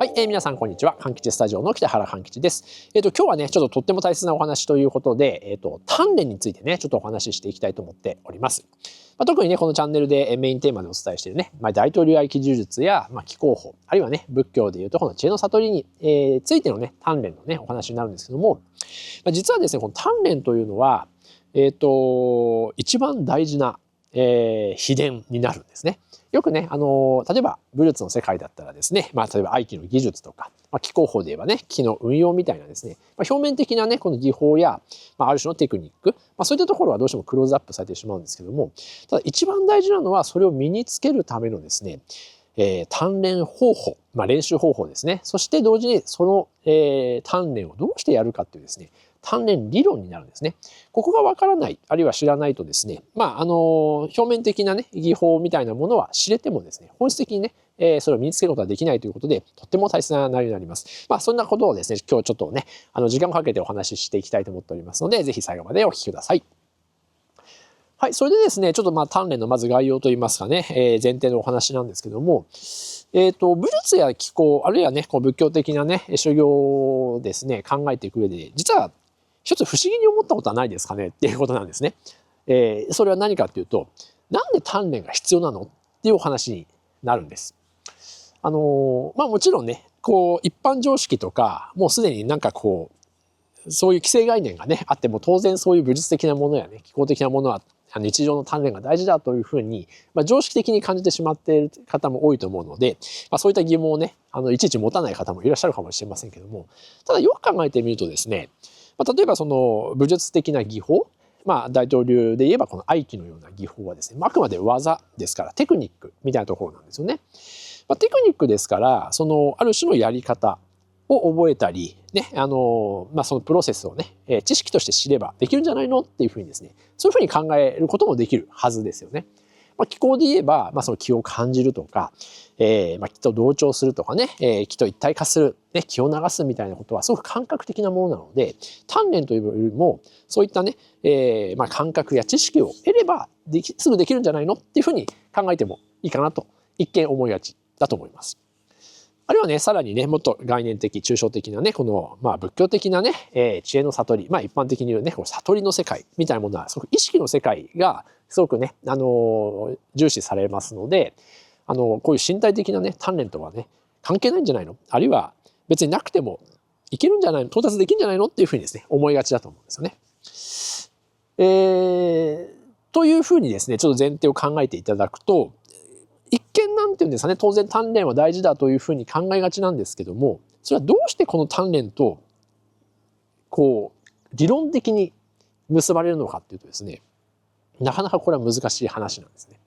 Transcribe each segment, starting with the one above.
はい、皆さんこんにちは。かんきちスタジオの北原かんきちです。今日はね、ちょっととっても大切なお話ということで、鍛錬についてね、ちょっとお話ししていきたいと思っております。特にね、このチャンネルでメインテーマでお伝えしているね、大統領合気呪術や、気候法、あるいはね、仏教でいうとこの知恵の悟りに、ついてのね、鍛錬のね、お話になるんですけども、実はですね、この鍛錬というのは、一番大事な、秘伝になるんですね。よくね、例えば武術の世界だったらですね、例えば合気の技術とか、気候法で言えばね、気の運用みたいなですね、表面的なね、この技法や、ある種のテクニック、そういったところはどうしてもクローズアップされてしまうんですけども、ただ一番大事なのはそれを身につけるためのですね、鍛錬方法、練習方法ですね。そして同時にその、鍛錬をどうしてやるかっていうですね、鍛錬理論になるんですね。ここがわからない、あるいは知らないとですね、表面的なね、技法みたいなものは知れてもですね、本質的にね、それを身につけることができないということで、とっても大切な内容になります。そんなことをですね、今日ちょっとね、時間をかけてお話ししていきたいと思っておりますので、ぜひ最後までお聞きください。はい、それでですね、ちょっと鍛錬のまず概要といいますかね、前提のお話なんですけども、武術や気功、あるいはね、こう仏教的なね、修行をですね、考えていく上で、実は一つ不思議に思ったことはないですかねっていうことなんですね。それは何かっていうと、なんで鍛錬が必要なのっていうお話になるんです。もちろんね、こう一般常識とか、もうすでになんかこう、そういう既成概念がね、あっても当然そういう武術的なものやね、気候的なものは日常の鍛錬が大事だというふうに、常識的に感じてしまっている方も多いと思うので、そういった疑問をね、いちいち持たない方もいらっしゃるかもしれませんけども、ただよく考えてみるとですね、例えばその武術的な技法、大統領で言えばこの合気のような技法はですね、あくまで技ですからテクニックみたいなところなんですよね。テクニックですから、そのある種のやり方を覚えたり、ね、そのプロセスをね、知識として知ればできるんじゃないのっていうふうにですね、そういうふうに考えることもできるはずですよね。気候で言えば、その気を感じるとか、気と同調するとかね、気と一体化する、ね、気を流すみたいなことはすごく感覚的なものなので、鍛錬というよりも、そういったね、感覚や知識を得ればすぐできるんじゃないのっていうふうに考えてもいいかなと、一見思いがちだと思います。あるいはね、さらにね、もっと概念的、抽象的なね、この、仏教的なね、知恵の悟り、一般的に言うね、この悟りの世界みたいなものは、すごく意識の世界が、すごくね、重視されますので、こういう身体的なね、鍛錬とはね、関係ないんじゃないの？あるいは、別になくてもいけるんじゃないの？到達できるんじゃないの？っていうふうにですね、思いがちだと思うんですよね。というふうにですね、ちょっと前提を考えていただくと、一見なんていうんですかね、当然鍛錬は大事だというふうに考えがちなんですけども、それはどうしてこの鍛錬とこう理論的に結ばれるのかっていうとですね、なかなかこれは難しい話なんですね。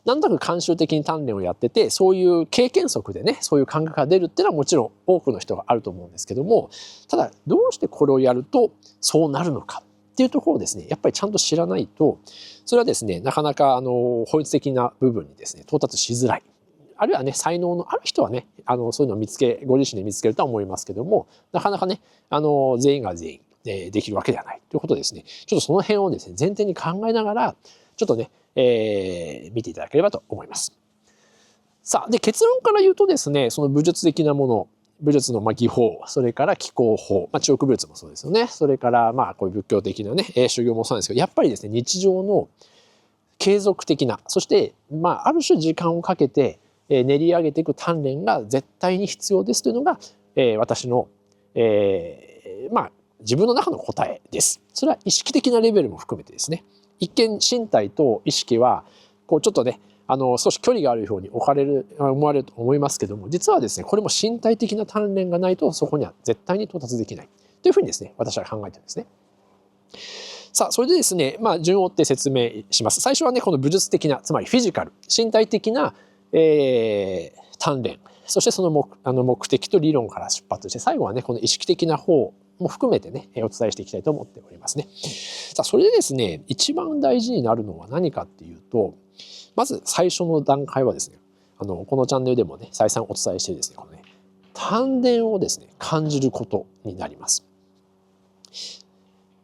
なんとなく慣習的に鍛錬をやってて、そういう経験則でね、そういう感覚が出るっていうのはもちろん多くの人があると思うんですけども、ただどうしてこれをやるとそうなるのかっていうところをですね、やっぱりちゃんと知らないと、それはですね、なかなか本質的な部分にですね、到達しづらい。あるいはね、才能のある人はね、そういうのをご自身で見つけるとは思いますけども、なかなかね、全員が全員、できるわけではないということですね。ちょっとその辺をですね、前提に考えながら、ちょっとね、見ていただければと思います。さあ、で、結論から言うとですね、その武術的なもの、武術の技法、それから気功法、中国武術もそうですよね。それからこういう仏教的なね、修行もそうなんですけど、やっぱりですね、日常の継続的な、そしてある種時間をかけて練り上げていく鍛錬が絶対に必要ですというのが、私の、自分の中の答えです。それは意識的なレベルも含めてですね。一見身体と意識はこうちょっとね、少し距離があるように思われると思いますけども、実はですね、これも身体的な鍛錬がないとそこには絶対に到達できないというふうにですね、私は考えてるんですね。さあ、それでですね、順を追って説明します。最初はね、この武術的な、つまりフィジカル、身体的な、鍛錬、そしてその目的と理論から出発して、最後はね、この意識的な方も含めてね、お伝えしていきたいと思っておりますね。さあ、それでですね、一番大事になるのは何かっていうと、まず最初の段階はですね、このチャンネルでもね、再三お伝えしてですね、このね、鍛錬をですね、感じることになります。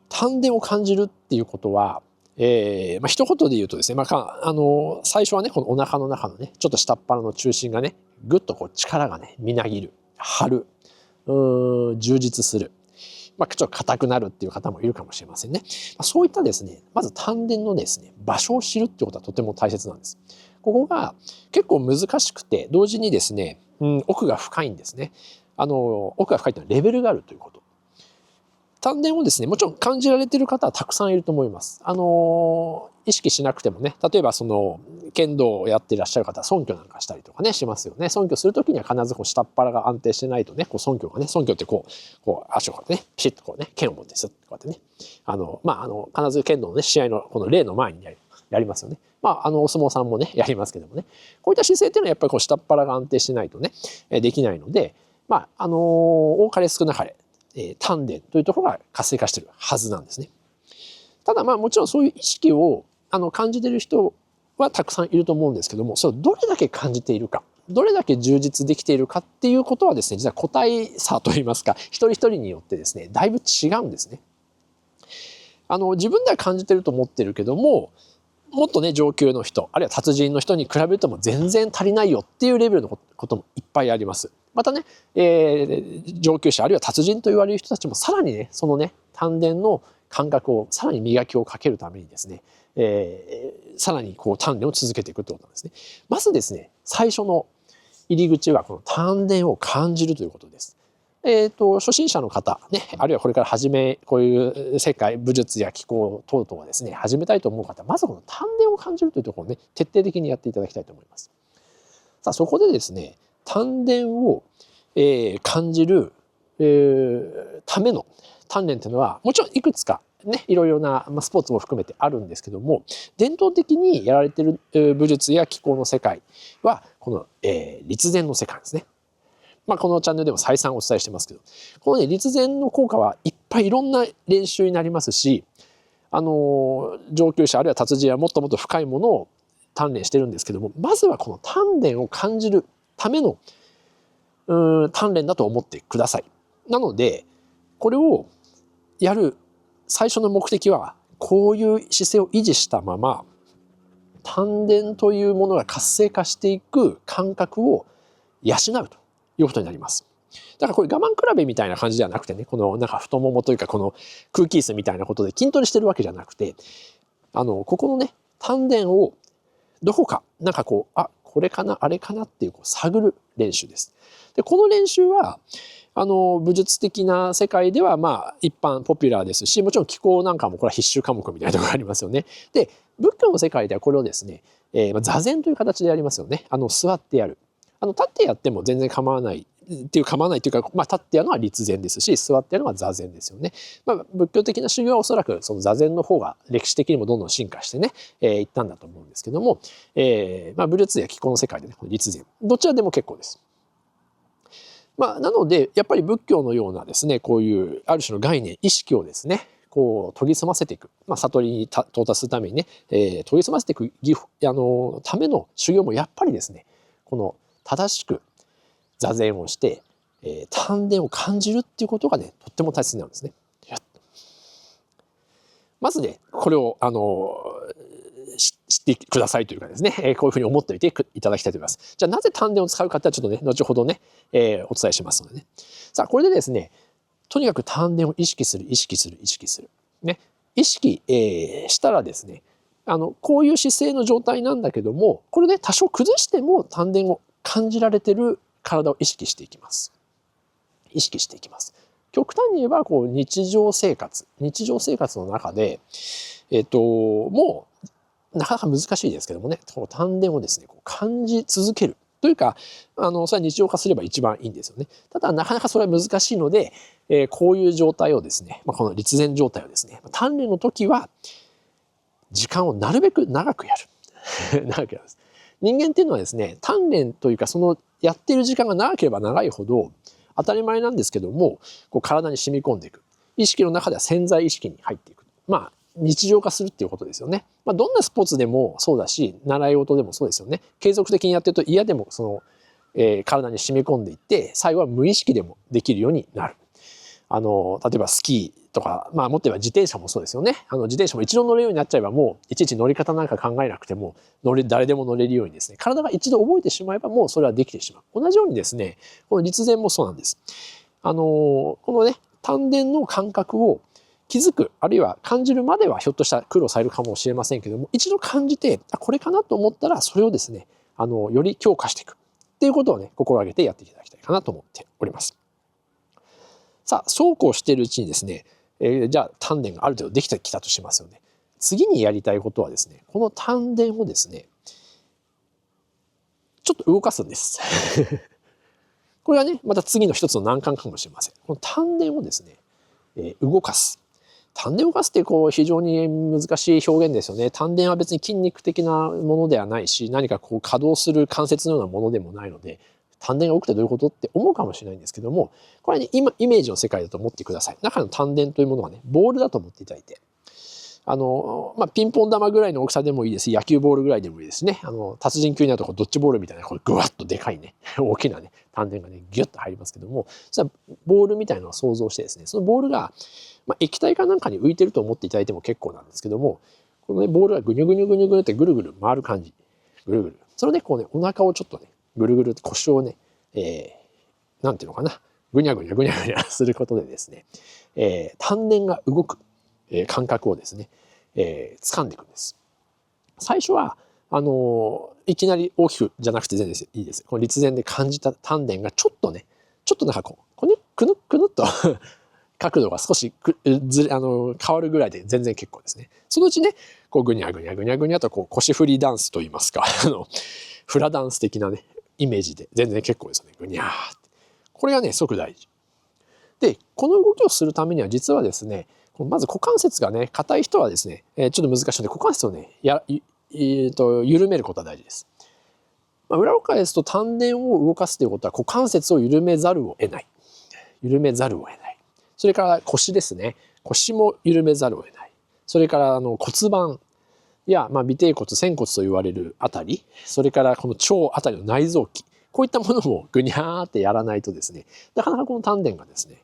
丹田を感じるっていうことは、一言で言うとですね、最初はね、このお腹の中のね、ちょっと下っ腹の中心がね、ぐっとこう力がね、みなぎる。張る、充実する、ちょっと硬くなるっていう方もいるかもしれませんね。そういったですね、まず丹田のですね、場所を知るっていうことはとても大切なんです。ここが結構難しくて、同時にですね、奥が深いんですね。奥が深いというのはレベルがあるということ。丹田をですね、もちろん感じられている方はたくさんいると思います。意識しなくてもね、例えば剣道をやっていらっしゃる方は尊虚なんかしたりとかね、しますよね。尊虚するときには必ず下っ腹が安定してないとね、尊虚って足をこうやってね、ピシッと剣を持ってすってこうやってね、必ず剣道のね、試合のこの礼の前にやりますよね。お相撲さんもね、やりますけどもね。こういった姿勢っていうのはやっぱり下っ腹が安定してないとね、できないので、多かれ少なかれ、丹田というところが活性化しているはずなんですね。ただもちろんそういう意識を感じている人はたくさんいると思うんですけども、それをどれだけ感じているか、どれだけ充実できているかっていうことはですね、実は個体差といいますか、一人一人によってですね、だいぶ違うんですね。自分では感じてると思ってるけども、もっとね、上級の人、あるいは達人の人に比べるとも全然足りないよっていうレベルのこともいっぱいあります。またね、上級者あるいは達人と言われる人たちもさらにね、そのね、丹田の感覚をさらに磨きをかけるためにですね、さらに丹田を続けていくということなんですね。まずですね、最初の入り口はこの丹田を感じるということです。初心者の方、ね、あるいはこれからこういう世界、武術や気功等々はですね、始めたいと思う方は、まずこの丹田を感じるというところをね、徹底的にやっていただきたいと思います。さあ、そこでですね、丹田を、感じる、ための鍛錬というのは、もちろんいくつかね、いろいろなスポーツも含めてあるんですけども、伝統的にやられている武術や気功の世界は、この、立前の世界ですね。このチャンネルでも再三お伝えしてますけど、このね、立前の効果はいっぱいいろんな練習になりますし、上級者あるいは達人はもっともっと深いものを鍛錬してるんですけども、まずはこの丹田を感じるための鍛錬だと思ってください。なので、これをやる最初の目的は、こういう姿勢を維持したまま、丹田というものが活性化していく感覚を養うということになります。だからこれ我慢比べみたいな感じではなくてね、このなんか太ももというかこの空気椅子みたいなことで筋トレしてるわけじゃなくて、ここのね、丹田をどこか、なんかこれかな、あれかなっていう探る練習です。で、この練習は、武術的な世界では一般ポピュラーですし、もちろん気功なんかもこれは必修科目みたいなところがありますよね。で、仏教の世界ではこれをですね、座禅という形でやりますよね。座ってやる。立ってやっても全然構わないっていうか、立ってやるのは立禅ですし、座ってやるのは座禅ですよね。仏教的な修行はおそらくその座禅の方が歴史的にもどんどん進化してね、いったんだと思うんですけども、武術や気功の世界でね、立禅、どちらでも結構です。なので、やっぱり仏教のようなですね、こういうある種の概念、意識をですね、研ぎ澄ませていく、悟りに到達するためにね、研ぎ澄ませていくための修行もやっぱりですね、この正しく座禅をして、丹田を感じるっていうことがね、とっても大切なんですね。まずね、これを知ってくださいというかですね、こういうふうに思っておいていただきたいと思います。じゃあなぜ丹田を使うかってちょっとね、後ほどね、お伝えしますのでね。さあ、これでですね、とにかく丹田を意識する。ね、意識、したらですね、こういう姿勢の状態なんだけども、これね、多少崩しても丹田を感じられてる体を意識していきます。極端に言えば、日常生活の中で、もう、なかなか難しいですけどもね、丹田をですね、感じ続ける。というか、それは日常化すれば一番いいんですよね。ただ、なかなかそれは難しいので、こういう状態をですね、この立前状態をですね、鍛錬の時は、時間をなるべく長くやる。長くやるんです。人間っていうのはですね、鍛錬というか、そのやっている時間が長ければ長いほど、当たり前なんですけども、体に染み込んでいく。意識の中では潜在意識に入っていく。日常化するっていうことですよね。どんなスポーツでもそうだし、習い事でもそうですよね。継続的にやってると嫌でも体に染み込んでいって、最後は無意識でもできるようになる。例えばスキとか、まあもっと言えば自転車もそうですよね。自転車も一度乗れるようになっちゃえばもういちいち乗り方なんか考えなくても誰でも乗れるようにですね、体が一度覚えてしまえばもうそれはできてしまう。同じようにですね、この立前もそうなんです。このね、丹田の感覚を気づく、あるいは感じるまではひょっとしたら苦労されるかもしれませんけども、一度感じて、これかなと思ったらそれをですね、より強化していくっていうことをね、心がけてやっていただきたいかなと思っております。さあ、そうこうしているうちにですね、じゃあ丹田がある程度できてきたとしますよね。次にやりたいことはですね、この丹田をですね、ちょっと動かすんです。これはね、また次の一つの難関かもしれません。この丹田をですね、動かす。丹田を動かすってこう非常に難しい表現ですよね。丹田は別に筋肉的なものではないし、何かこう稼働する関節のようなものでもないので、丹田が動くってどういうことって思うかもしれないんですけども、これはね、今イメージの世界だと思ってください。中の丹田というものはね、ボールだと思っていただいて、ピンポン玉ぐらいの大きさでもいいですし、野球ボールぐらいでもいいですね。達人級になるとこうドッジボールみたいな、これぐわっとでかいね、大きなね、丹田がね、ギュッと入りますけども、それはボールみたいなのを想像してですね、そのボールが、液体かなんかに浮いてると思っていただいても結構なんですけども、このね、ボールがぐにゅぐにゅぐにゅぐにゅってぐるぐる回る感じ。ぐるぐる。それでこうね、お腹をちょっとね、ぐるぐるって腰をね、なんていうのかな、ぐにゃぐにゃぐにゃぐにゃすることでですね、丹田が動く、感覚をですね、掴んでいくんです。最初は、いきなり大きくじゃなくて全然いいです。この立前で感じた丹田がちょっとね、ちょっとなんかこう、くぬっくぬっと角度が少し変わるぐらいで全然結構ですね。そのうちね、こうぐにゃぐにゃぐにゃぐにゃとこう腰振りダンスといいますか、フラダンス的なね、イメージで全然結構ですよね。ぐにゃーって。これがね、すごく大事。で、この動きをするためには実はですね、まず股関節がね、硬い人はですね、ちょっと難しいので、股関節をね、緩めることは大事です。裏を返すと丹田を動かすということは股関節を緩めざるを得ない。緩めざるを得ない。それから腰ですね。腰も緩めざるを得ない。それから骨盤や、尾てい骨、仙骨と言われるあたり、それからこの腸あたりの内臓器、こういったものもぐにゃーってやらないとですね、なかなかこの丹田がですね、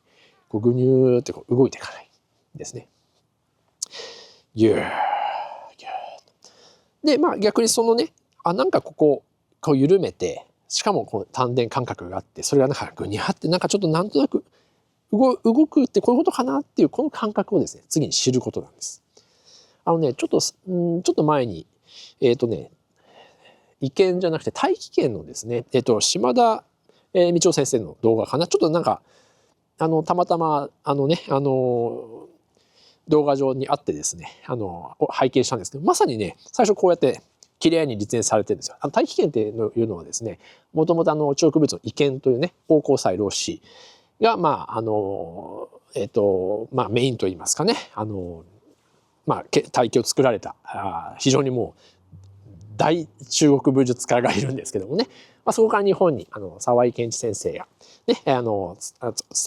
こうぐにゅーってこう動いていかないですね。ギュー、ギュー。で、逆にそのね、なんかこう緩めて、しかもこう丹田感覚があって、それがなんかぐにゃーってなんかちょっとなんとなく動くってこういうことかなっていうこの感覚をですね、次に知ることなんです。ちょっと前に、意見じゃなくて大気圏のですね、島田道夫先生の動画かな。ちょっとなんか、たまたま、動画上にあってですね、拝見したんですけど、まさにね、最初こうやって綺麗に立演されてるんですよ。大気圏っていうのはですね、もともと腸植物の意見というね、芳香細老子が、メインといいますかね、大気を作られた、非常にもう大中国武術家がいるんですけどもね、そこから日本に沢井健一先生が、ね、伝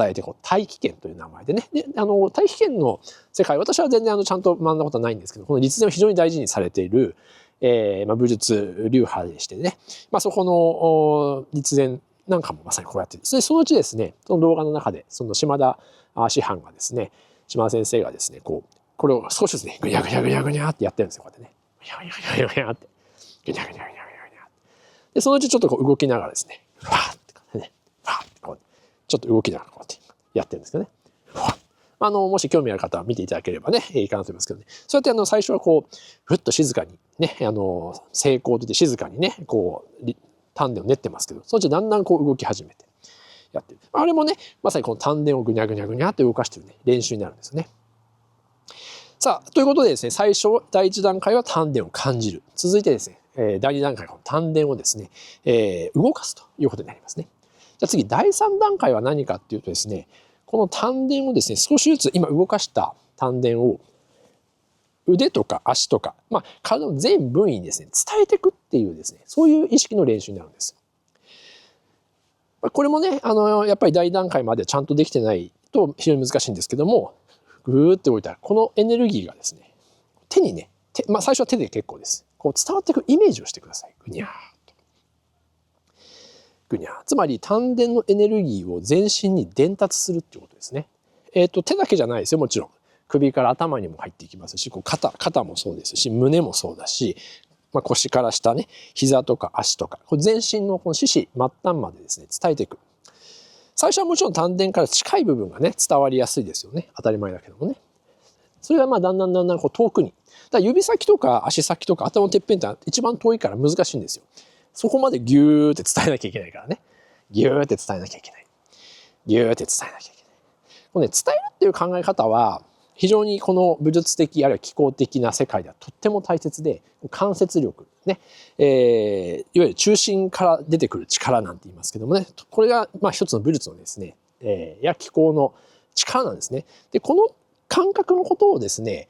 えて大気圏という名前でね、で大気圏の世界、私は全然ちゃんと学んだことはないんですけど、この立前を非常に大事にされている、武術流派でしてね、そこの立前なんかもまさにこうやってそのうちですね、その動画の中でその島田師範がですね、島田先生がですね、これを少しずつね、ぐにゃぐにゃぐにゃぐにゃってやってるんですよ、こうやってね。ぐにゃぐにゃぐにゃぐにゃって。ぐにゃぐにゃぐにゃぐにゃぐにゃ。で、そのうちちょっとこう動きながらですね、ファーってね、ファーってこう、ちょっと動きながらこうやってやってるんですけどね。もし興味ある方は見ていただければね、いいかなと思いますけどね。そうやって最初はこう、ふっと静かにね、成功といって静かにね、こう、丹田を練ってますけど、そのうちだんだんこう動き始めてやってる。あれもね、まさにこの丹田をぐにゃぐにゃぐにゃって動かしてるね、練習になるんですよね。さあ、ということでですね、最初、第一段階は丹田を感じる。続いてですね、第二段階は丹田をですね、動かすということになりますね。じゃあ次、第三段階は何かっていうとですね、この丹田をですね、少しずつ今動かした丹田を腕とか足とか、体の全部位にですね、伝えていくっていうですね、そういう意識の練習になるんです。これもね、やっぱり第一段階までちゃんとできてないと非常に難しいんですけども、ぐーって置いたら、このエネルギーがですね、手にね、最初は手で結構です。こう伝わっていくイメージをしてください。ぐにゃーっと。ぐにゃー。つまり丹田のエネルギーを全身に伝達するっていうことですね。手だけじゃないですよ、もちろん。首から頭にも入っていきますし、こう肩もそうですし、胸もそうだし、腰から下ね、膝とか足とか、これ全身のこの四肢末端までですね、伝えていく。最初はもちろん丹田から近い部分がね、伝わりやすいですよね。当たり前だけどもね。それがだんだんこう遠くに。だから指先とか足先とか頭のてっぺんって一番遠いから難しいんですよ。そこまでギューって伝えなきゃいけないからね。ギューって伝えなきゃいけない。ギューって伝えなきゃいけない。このね、伝えるっていう考え方は、非常にこの武術的あるいは気功的な世界ではとっても大切で、関節力ね、いわゆる中心から出てくる力なんて言いますけどもね、これが一つの武術のですね、や気功の力なんですね。で、この感覚のことをですね、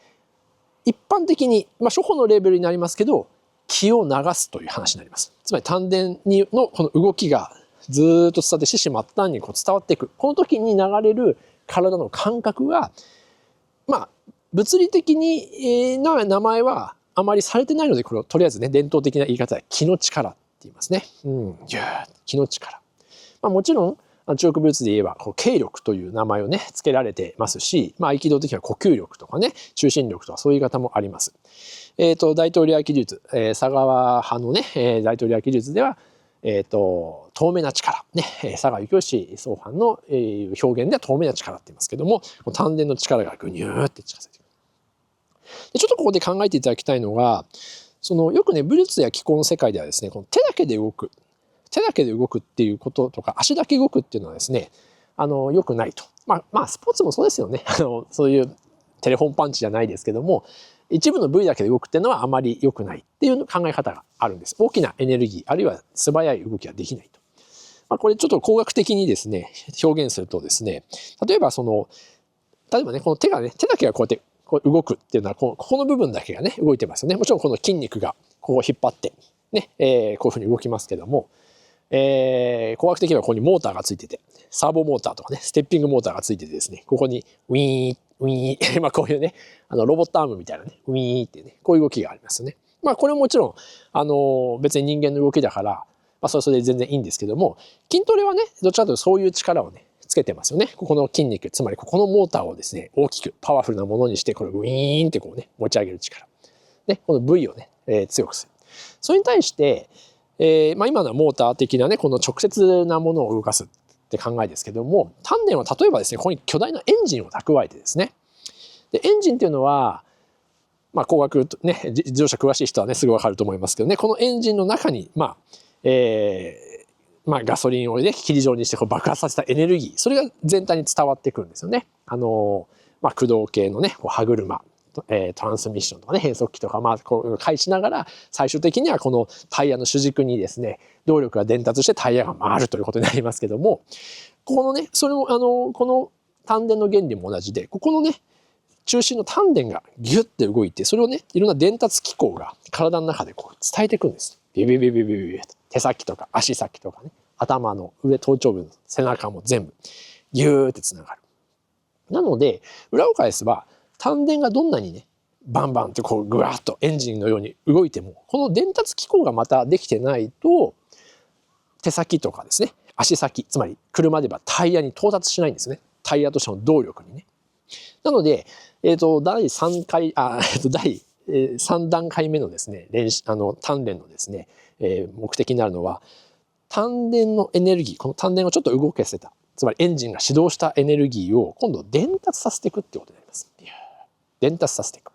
一般的に、初歩のレベルになりますけど、気を流すという話になります。つまり丹田のこの動きがずっと伝わって四肢末端にこう伝わっていく。この時に流れる体の感覚が、物理的にな名前はあまりされてないので、これをとりあえずね、伝統的な言い方は気の力って言いますね。気の力。もちろん中国武術で言えば気力という名前をね付けられてますし、合気道的には呼吸力とかね、中心力とかそういう言い方もあります。大東流合気術、佐川派のね、大東流合気術では透明な力、ね、佐川幸義総藩の、表現では透明な力って言いますけども、丹田の力がぐにゅーって近づいてくる。でちょっとここで考えていただきたいのが、よくね、武術や気功の世界ではですね、この手だけで動くっていうこととか、足だけ動くっていうのはですね、良くないと。スポーツもそうですよね。そういうテレフォンパンチじゃないですけども、一部の部位だけで動くっていうのはあまり良くないっていう考え方があるんです。大きなエネルギー、あるいは素早い動きができないと。これちょっと工学的にですね、表現するとですね、例えばね、この手だけがこうやって動くっていうのは、ここの部分だけがね、動いてますよね。もちろんこの筋肉がここを引っ張って、ね、こういうふうに動きますけども、工学的にはここにモーターがついてて、サーボモーターとかね、ステッピングモーターがついててですね、ここにウィーン、ウィーン、こういうね、ロボットアームみたいなね、ウィーンってね、こういう動きがありますよね。これももちろん、別に人間の動きだから、それで全然いいんですけども、筋トレはね、どちらかというとそういう力をね、つけてますよね。ここの筋肉、つまりここのモーターをですね、大きくパワフルなものにして、これウィーンってこうね、持ち上げる力。ね、この部位をね、強くする。それに対して、今のはモーター的なね、この直接なものを動かすって考えですけども、丹田は例えばですね、ここに巨大なエンジンを蓄えてですね、でエンジンっていうのは、工学ね、自動車詳しい人はね、すぐわかると思いますけどね、このエンジンの中に、ガソリンをね、霧状にして爆発させたエネルギー、それが全体に伝わってくるんですよね。駆動系のね、歯車、トランスミッションとかね、変速機とか、こう介しながら、最終的にはこのタイヤの主軸にですね、動力が伝達してタイヤが回るということになりますけども、ここのね、それもこの丹田の原理も同じで、ここのね、中心の丹田がギュッて動いて、それをね、いろんな伝達機構が体の中でこう伝えていくんです。ビビビビビビビと手先とか足先とかね、頭の上頭頂部の背中も全部ギューってつながる。なので裏を返せば、丹田がどんなにねバンバンってこうグワッとエンジンのように動いても、この伝達機構がまたできてないと、手先とかですね、足先、つまり車で言えばタイヤに到達しないんですね。タイヤとしての動力にね。なので、第3段階目のですね、鍛錬のですね、目的になるのは、丹田のエネルギー、この丹田をちょっと動かせた、つまりエンジンが始動したエネルギーを今度伝達させていくってことになります。伝達させていく。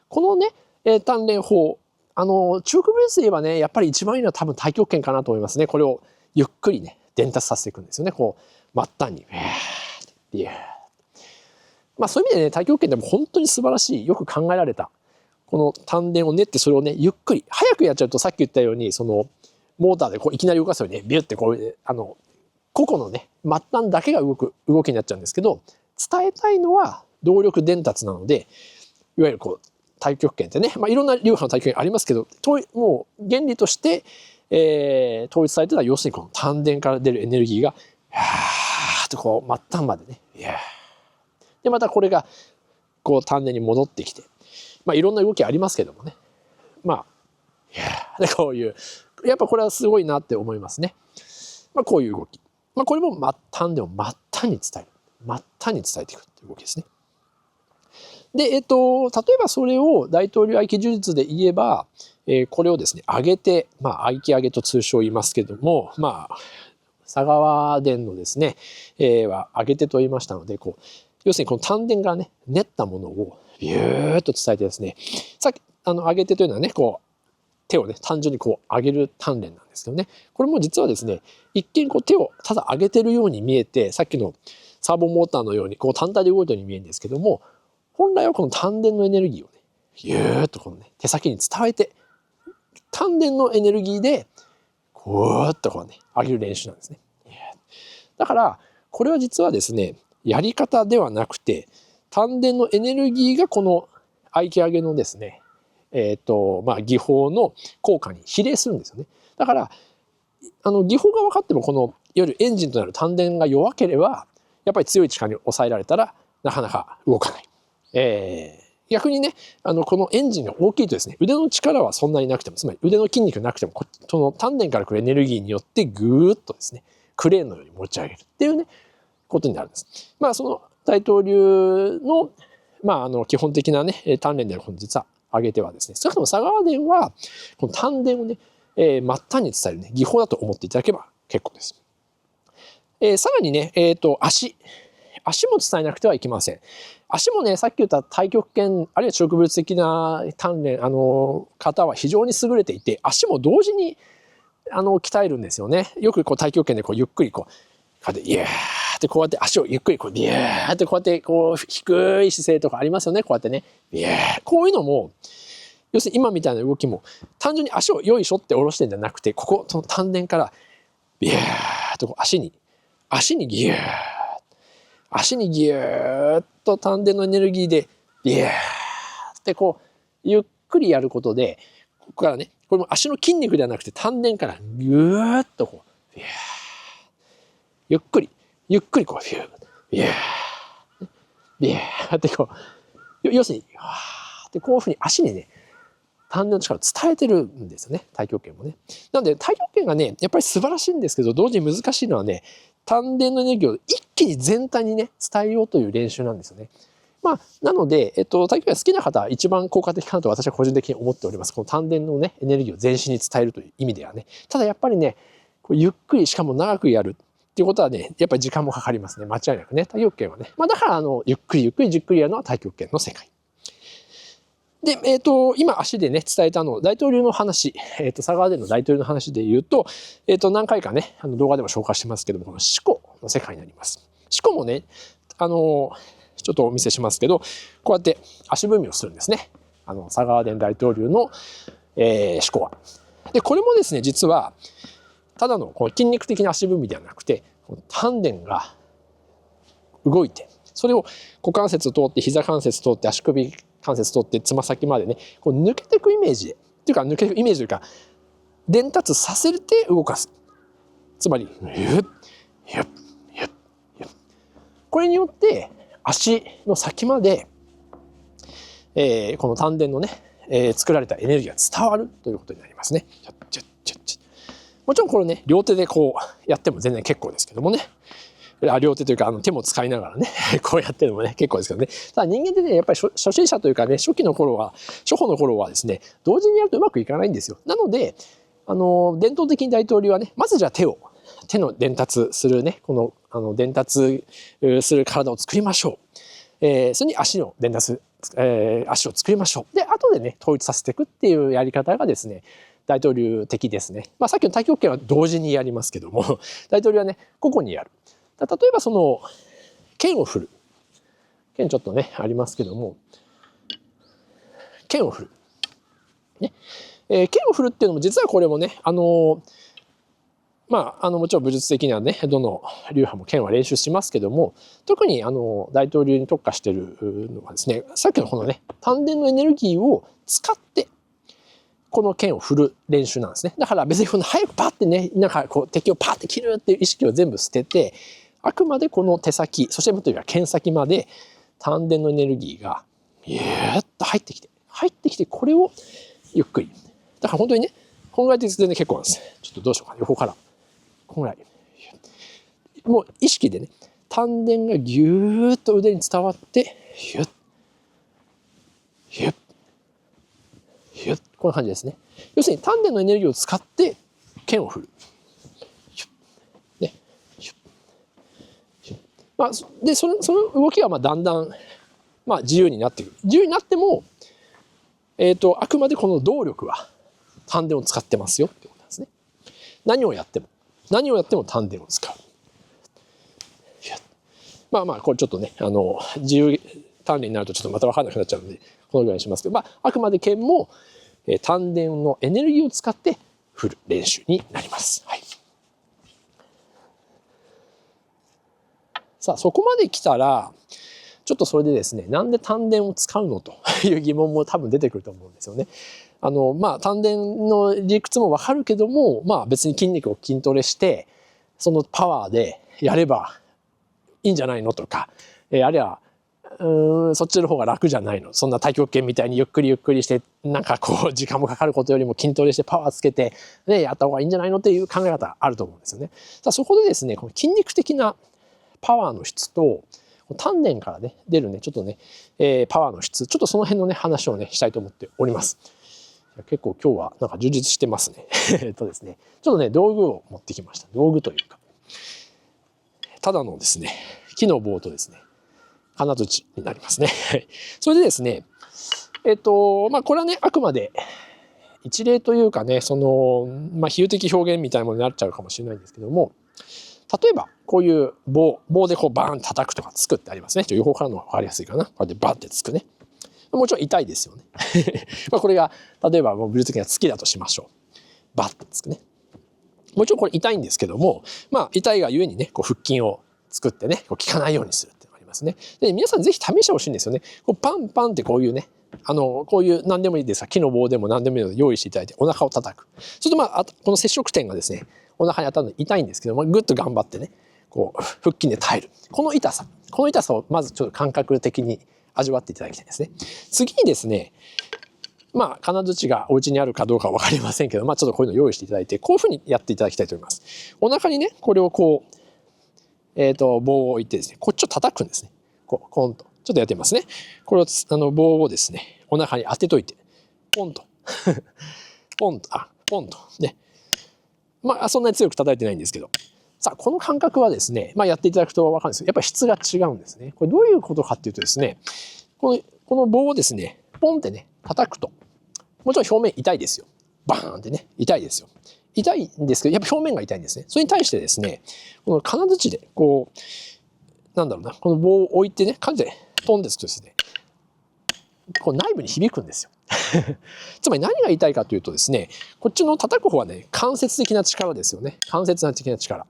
このね、鍛錬法、中国武術で言えばね、やっぱり一番いいのは多分太極拳かなと思いますね。これをゆっくりね、伝達させていくんですよね。こう、末端に、そういう意味でね、太極拳でも本当に素晴らしい、よく考えられた、この丹田を練って、それをね、ゆっくり、早くやっちゃうとさっき言ったように、モーターでこういきなり動かすようにね、ビュッてこう、個々のね、末端だけが動く動きになっちゃうんですけど、伝えたいのは動力伝達なので、いわゆるこう、太極拳ってね、いろんな流派の太極拳ありますけど、もう原理として、統一されてるのは、要するにこの丹田から出るエネルギーが、ーっとこう、末端までね、で、またこれが、こう、丹田に戻ってきて、いろんな動きありますけどもね。で、こういう、やっぱこれはすごいなって思いますね。こういう動き。これも丹田を末端に伝える。末端に伝えていくという動きですね。で、例えばそれを大統領合気呪術で言えば、これをですね、上げて、合気上げと通称言いますけども、佐川伝のですね、は上げてと言いましたので、要するにこの丹田からね、練ったものをビューッと伝えてですね、さっき、上げてというのはね、手をね、単純に上げる鍛錬なんですけどね、これも実はですね、一見手をただ上げてるように見えて、さっきのサーボモーターのように単体で動いてるように見えるんですけども、本来はこの丹田のエネルギーをね、ビューッと手先に伝えて、丹田のエネルギーで、こうっと上げる練習なんですね。だから、これは実はですね、やり方ではなくて、丹田のエネルギーがこの合気上げのですね、技法の効果に比例するんですよね。だから、技法が分かっても、いわゆるエンジンとなる丹田が弱ければ、やっぱり強い力に抑えられたらなかなか動かない。逆にね、このエンジンが大きいとですね、腕の力はそんなになくても、つまり腕の筋肉なくても、その丹田から来るエネルギーによってぐーっとですね、クレーンのように持ち上げるっていうね、ことになるんです。その大統領の、基本的なね、鍛錬である実は上げてはですね、少なくとも佐川伝は、この丹田をね、末端に伝えるね、技法だと思っていただければ結構です。さらにね、足も伝えなくてはいけません。足もね、さっき言った太極拳、あるいは植物的な鍛錬、方は非常に優れていて、足も同時に、鍛えるんですよね。よく太極拳でゆっくりイエーってこうやって足をゆっくりビエーってこうやって低い姿勢とかありますよね。こうやってね。ビエー。こういうのも、要するに今みたいな動きも、単純に足をよいしょって下ろしてんじゃなくて、その丹田からビエーっと足にギュー。足にギューッと丹田のエネルギーでビューってゆっくりやることで、ここからね、これも足の筋肉ではなくて丹田からギューッとビューゆっくりビュービュービューって要するにってこういうふうに足にね、丹田の力を伝えてるんですよね、太極拳もね。なので太極拳がね、やっぱり素晴らしいんですけど、同時に難しいのはね、丹田のエネルギーを一気に全体にね、伝えようという練習なんですよね。なので、太極拳好きな方は一番効果的かなと私は個人的に思っております。この丹田のね、エネルギーを全身に伝えるという意味ではね。ただやっぱりね、ゆっくりしかも長くやるっていうことはね、やっぱり時間もかかりますね。間違いなくね。太極拳はね。だからゆっくりじっくりやるのは太極拳の世界。で、今足でね、伝えた大統領の話、佐川での大統領の話で言うと、何回かね、動画でも紹介してますけども、この四股の世界になります。四股もね、ちょっとお見せしますけど、こうやって足踏みをするんですね。佐川伝大統領の、四股は。で、これもですね、実は、ただの筋肉的な足踏みではなくて、丹田が動いて、それを股関節を通って、膝関節を通って、足首関節通ってつま先までね、抜けていくイメージで、っていうか抜けていくイメージというか、伝達させて動かす。つまり、ゆっ、ゆっ、ゆっ、ゆっ。これによって、足の先まで、この丹田のね、作られたエネルギーが伝わるということになりますね。もちろんこれね、両手でやっても全然結構ですけどもね。両手というか手も使いながらねこうやってるのもね結構ですけどね。ただ人間ってね、やっぱり初心者というかね、初歩の頃はですね、同時にやるとうまくいかないんですよ。なので伝統的に大統領はね、まずじゃあ手の伝達するね、伝達する体を作りましょう。それに足の伝達、足を作りましょう。で後でね統一させていくっていうやり方がですね、大統領的ですね。さっきの太極拳は同時にやりますけども、大統領はね個々にやる。例えば剣を振る。剣ちょっとね、ありますけども、剣を振る。ね。剣を振るっていうのも、実はこれもね、もちろん武術的にはね、どの流派も剣は練習しますけども、特に大統領に特化しているのはですね、さっきのこのね、丹田のエネルギーを使って、この剣を振る練習なんですね。だから別に早くパッてね、敵をパッて切るっていう意識を全部捨てて、あくまでこの手先、そしてもっと言えば剣先まで丹田のエネルギーがビューッと入ってきて、これをゆっくり。だから本当にね、こんぐらいで全然結構なんです。ちょっとどうしようかな、横から。こんぐらい。もう意識でね、丹田がぎゅーっと腕に伝わってヒュッヒュッヒュッ、こんな感じですね。要するに丹田のエネルギーを使って剣を振る。ね、まあ、でその動きがだんだん、自由になってくる。自由になっても、あくまでこの動力は丹田を使ってますよってことなんですね。何をやっても丹田を使う。これちょっとね、自由鍛錬になるとちょっとまた分かんなくなっちゃうので、このぐらいにしますけど、あくまで剣も、丹田のエネルギーを使って振る練習になります。はい。さあ、そこまで来たら、ちょっとそれでですね、なんで丹田を使うのという疑問も多分出てくると思うんですよね。丹田の理屈もわかるけども、別に筋肉を筋トレして、そのパワーでやればいいんじゃないのとか、あるいはそっちの方が楽じゃないの、そんな太極拳みたいにゆっくりして時間もかかることよりも筋トレしてパワーつけて、やった方がいいんじゃないのっていう考え方あると思うんですよね。そこでですね、この筋肉的なパワーの質と丹田からね出るねちょっとね、パワーの質、ちょっとその辺のね話をねしたいと思っております。結構今日は充実してますね。ですね、ちょっとね道具を持ってきました。道具というか、ただのですね木の棒とですね金槌になりますね。それでですね、これはねあくまで一例というかね、比喩的表現みたいなものになっちゃうかもしれないんですけども、例えばこういう棒でこうバーン叩くとかつくってありますね。横からの方が分かりやすいかな。こうやってバッてつくね。もちろん痛いですよね。これが例えば武術的な突きだとしましょう。バッてつくね。もちろんこれ痛いんですけども、痛いがゆえにねこう腹筋を作ってねこう効かないようにするっていうのがありますね。で皆さんぜひ試してほしいんですよね。こうパンパンってこういうねこういう何でもいいですが木の棒でも何でもいいので用意していただいてお腹を叩く。そうするとこの接触点がですねお腹に当たるの痛いんですけども、ぐっと頑張ってねこう腹筋で耐える。この痛さをまずちょっと感覚的に味わっていただきたいですね。次にですね、金槌がお家にあるかどうかは分かりませんけど、ちょっとこういうのを用意していただいて、こういうふうにやっていただきたいと思います。お腹にねこれをこう、棒を置いてですね、こっちを叩くんですね。こうコンとちょっとやってみますね。これを棒をですねお腹に当てといてポンとポンとね、そんなに強く叩いてないんですけど、さあこの感覚はですね、やっていただくと分かるんですけど、やっぱり質が違うんですね。これどういうことかっていうとですね、この棒をですねポンってね叩くと、もちろん表面痛いですよ。バーンってね痛いですよ。痛いんですけどやっぱ表面が痛いんですね。それに対してですねこの金槌でこうこの棒を置いてね感じでポンですとですね、こう内部に響くんですよ。つまり何が言いたいかというとですね、こっちの叩く方はね間接的な力ですよね。間接的な力。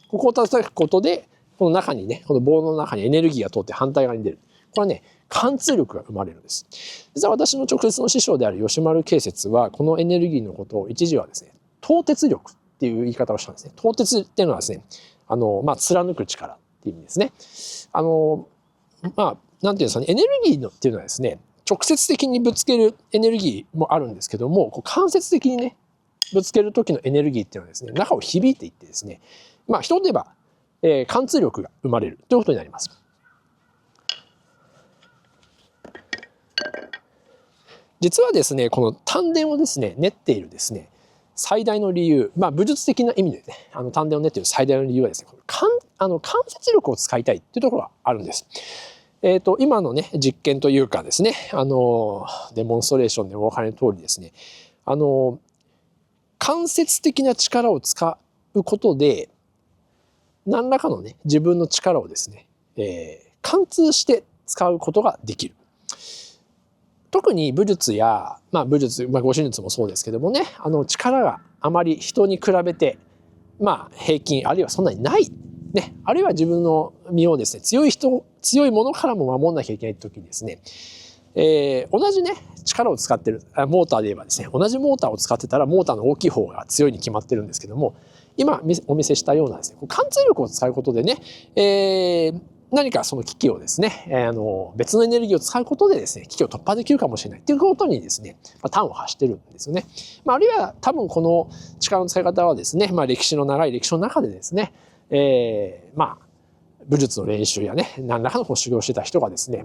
ここを叩くことでこの中にねこの棒の中にエネルギーが通って反対側に出る。これはね貫通力が生まれるんです。実は私の直接の師匠である吉丸慶説はこのエネルギーのことを一時はですね凍結力っていう言い方をしたんですね。凍結っていうのはですね貫く力っていう意味ですね。なんていうんですかね、エネルギーのっていうのはですね直接的にぶつけるエネルギーもあるんですけども、こう間接的にねぶつける時のエネルギーっていうのはですね中を響いていってですね、一言で言えば、貫通力が生まれるということになります。実はですねこの丹田をですね練っているですね最大の理由、武術的な意味でね丹田を練っている最大の理由はですね関節力を使いたいっていうところがあるんです。今のね実験というかですねデモンストレーションでお分かりの通りですね間接的な力を使うことで何らかのね自分の力をですね、貫通して使うことができる。特に武術や、武術、護身術もそうですけどもね力があまり人に比べて平均あるいはそんなにない、ね、あるいは自分の身をですね強いものからも守んなきゃいけない時にですね、同じね力を使ってるモーターで言えばですね同じモーターを使ってたらモーターの大きい方が強いに決まってるんですけども、今お見せしたようなですね貫通力を使うことでね、何かその危機をですね、別のエネルギーを使うことでですね危機を突破できるかもしれないということにですね端を発してるんですよね。あるいは多分この力の使い方はですね、長い歴史の中でですね、武術の練習やね、何らかの修行してた人がですね、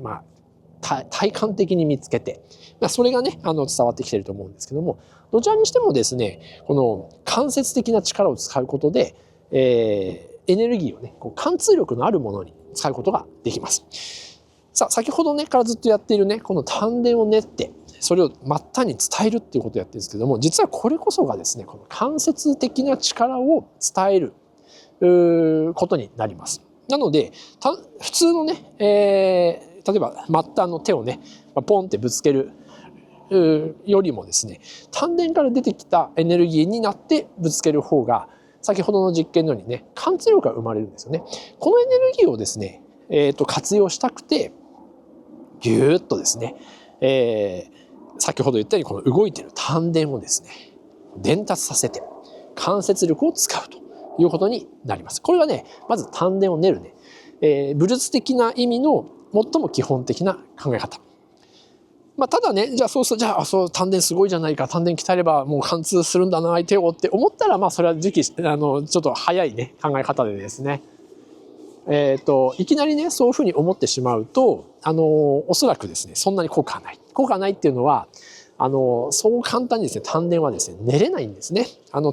体感的に見つけて、それがね、伝わってきてると思うんですけども、どちらにしてもですね、この間接的な力を使うことで、エネルギーをね、貫通力のあるものに使うことができます。さあ、先ほどね、からずっとやっているね、この丹田を練って、それを末端に伝えるっていうことをやってるんですけども、実はこれこそがですね、この間接的な力を伝えることになります。なので、普通のね、例えば末端の手をね、ポンってぶつけるよりもですね、丹田から出てきたエネルギーになってぶつける方が、先ほどの実験のようにね、貫通力が生まれるんですよね。このエネルギーをですね、活用したくて、ぎゅーっとですね、先ほど言ったようにこの動いている丹田をですね、伝達させて関節力を使うということになります。これはね、まず丹田を練るね、武術的な意味の最も基本的な考え方。ただね、じゃあそう丹田すごいじゃないか、丹田鍛えればもう貫通するんだな相手をって思ったら、それはちょっと早いね考え方でですね、いきなりねそういうふうに思ってしまうと、おそらくですねそんなに効果がないっていうのは、そう簡単にですね丹田はですね練れないんですね。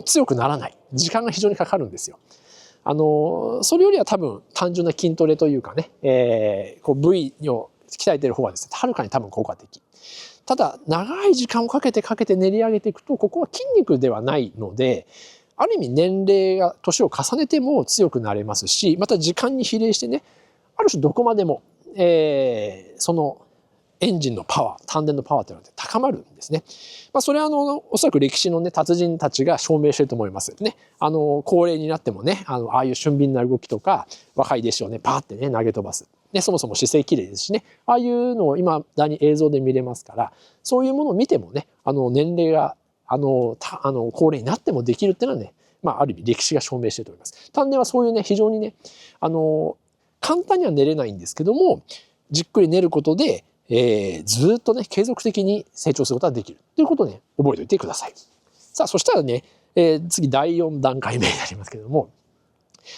強くならない、時間が非常にかかるんですよ。それよりは多分単純な筋トレというかね、部位を鍛えてる方がですねはるかに多分効果的。ただ長い時間をかけて練り上げていくと、ここは筋肉ではないので、ある意味年齢が年を重ねても強くなれますし、また時間に比例してね、ある種どこまでも、そのエンジンのパワー、丹田のパワーというのは高まるんですね。それはおそらく歴史のね達人たちが証明していると思いますね。高齢になってもね、ああいう俊敏な動きとか、若い弟子をねパーってね投げ飛ばす。ね、そもそも姿勢綺麗ですしね、ああいうのを今だに映像で見れますから、そういうものを見てもね、年齢が高齢になってもできるっていうのはね、ある意味歴史が証明していると思います。丹田はそういうね非常にね、簡単には練れないんですけども、じっくり練ることで、ずっとね継続的に成長することができるということをね覚えておいてください。さあ、そしたらね、次第4段階目になりますけれども、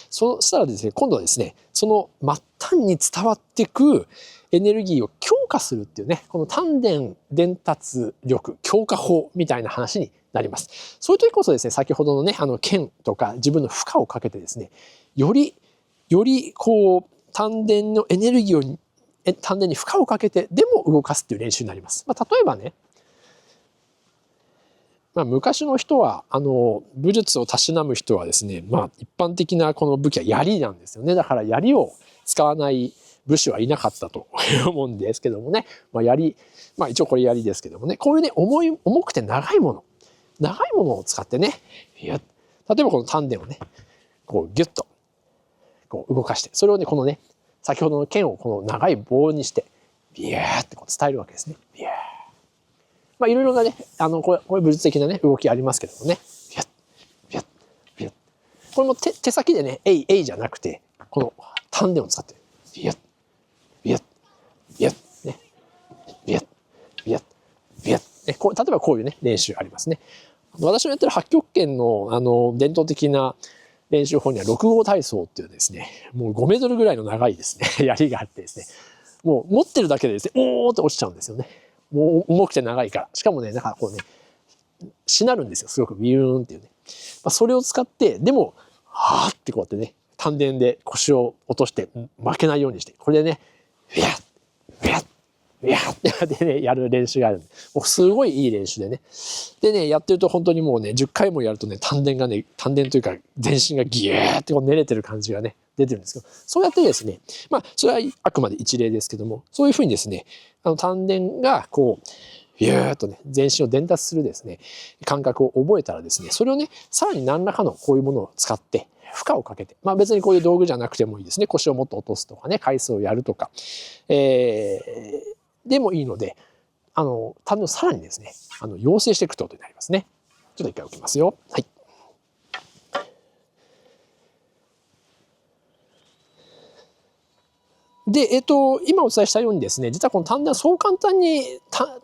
そうしたらですね、今度はですね、その末端に伝わっていくエネルギーを強化するっていうね、この丹田伝達力強化法みたいな話になります。そういう時こそですね、先ほどのね、剣とか自分の負荷をかけてですね、より丹田のエネルギーを丹田に負荷をかけてでも動かすっていう練習になります。例えばね、昔の人は武術をたしなむ人はですね、一般的なこの武器は槍なんですよね。だから槍を使わない武士はいなかったと思うんですけどもね、槍、一応これ槍ですけどもね、こういうね重くて長いものを使ってね、例えばこの丹田をねギュッと動かして、それをねこのね先ほどの剣をこの長い棒にしてビューって伝えるわけですね。ビュー、いろいろなね、こういう武術的なね、動きありますけどもね。ビュッ、ビュッ、ビュッ。これも手先でね、えいじゃなくて、この丹田を使って、ビュッ、ビュッ、ビュッ、ね。ビュッ、ビュッ、ビュッ。例えばこういうね、練習ありますね。私のやってる八極拳の、伝統的な練習法には6号体操っていうですね、もう5メートルぐらいの長いですね、槍があってですね、もう持ってるだけでですね、おーって落ちちゃうんですよね。もう重くて長いから。しかもね、しなるんですよ。すごくビューンっていうね。それを使って、でも、はーってこうやってね、丹田で腰を落として負けないようにして、これでね、ビャッ、ビャッ、ビャッってやってね、やる練習があるんで、もうすごいいい練習でね。でね、やってると本当にもうね、10回もやるとね、丹田というか全身がギューって練れてる感じがね、出てるんですけど、そうやってですね、それはあくまで一例ですけども、そういうふうにですね、丹田がビューッとね、全身を伝達するですね、感覚を覚えたらですね、それをね、さらに何らかのこういうものを使って、負荷をかけて、別にこういう道具じゃなくてもいいですね、腰をもっと落とすとかね、回数をやるとか、でもいいので、丹田をさらにですね、養成していくということになりますね。ちょっと一回置きますよ。はい。で、今お伝えしたようにですね、実はこの丹田はそう簡単に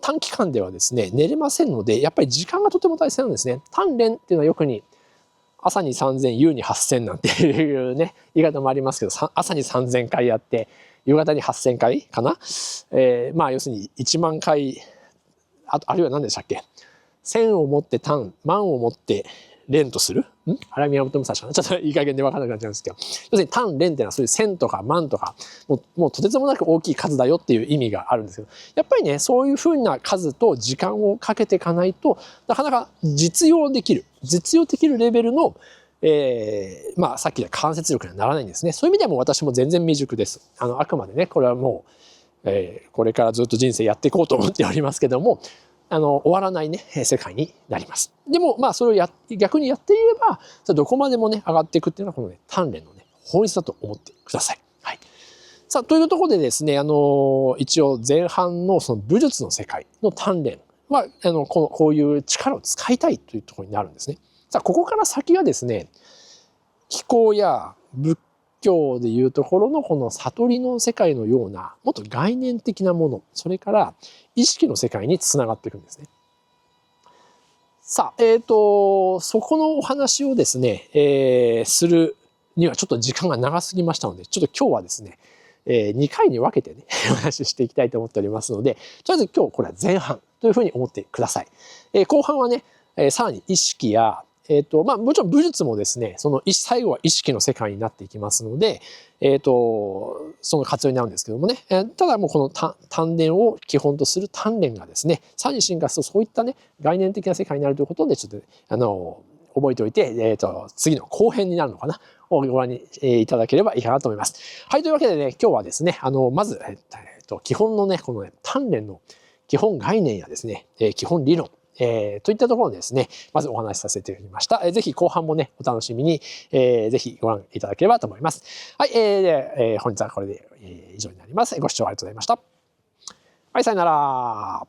短期間ではですね、寝れませんので、やっぱり時間がとても大切なんですね。鍛錬っていうのはよくに、朝に3000、夕に8000なんていうね、言い方もありますけど、朝に3000回やって、夕方に8000回かな。まあ、要するに1万回、あるいは何でしたっけ。1000を持って単、万を持って連とする。あれは宮本武蔵かな。ちょっといい加減で分からなくなっちゃうんですけど。要するに単、連っていうのはそういう1000とか万とか、もうとてつもなく大きい数だよっていう意味があるんですけど、やっぱりね、そういうふうな数と時間をかけていかないと、なかなか実用できるレベルの、まあさっきの関節力にはならないんですね。そういう意味でも私も全然未熟です。あくまでね、これはもう、これからずっと人生やっていこうと思っておりますけども、終わらないね、世界になります。でも、まあ、それを逆にやっていれば、どこまでもね、上がっていくっていうのは、このね、鍛錬のね、本質だと思ってください。はい。さあ、というところでですね、一応前半のその武術の世界の鍛錬は、こういう力を使いたいというところになるんですね。さあ、ここから先はですね、気功や仏教でいうところのこの悟りの世界のような、もっと概念的なもの、それから意識の世界につながっていくんですね。さあ、そこのお話をですね、するにはちょっと時間が長すぎましたので、ちょっと今日はですね、2回に分けてね、お話ししていきたいと思っておりますので、とりあえず今日これは前半というふうに思ってください。後半はね、さらに意識や、まあもちろん武術もですね、最後は意識の世界になっていきますので、その活用になるんですけどもね、ただもうこの鍛錬を基本とする鍛錬がですね、さらに進化するとそういったね、概念的な世界になるということで、ちょっと、覚えておいて、次の後編になるのかな、をご覧にいただければいいかなと思います。はい、というわけでね、今日はですね、まず、基本のね、このね、鍛錬の基本概念やですね、基本理論、といったところでですね、まずお話しさせていただきました。ぜひ後半もね、お楽しみに、ぜひご覧いただければと思います。はい、本日はこれで、以上になります。ご視聴ありがとうございました。はい、さよなら。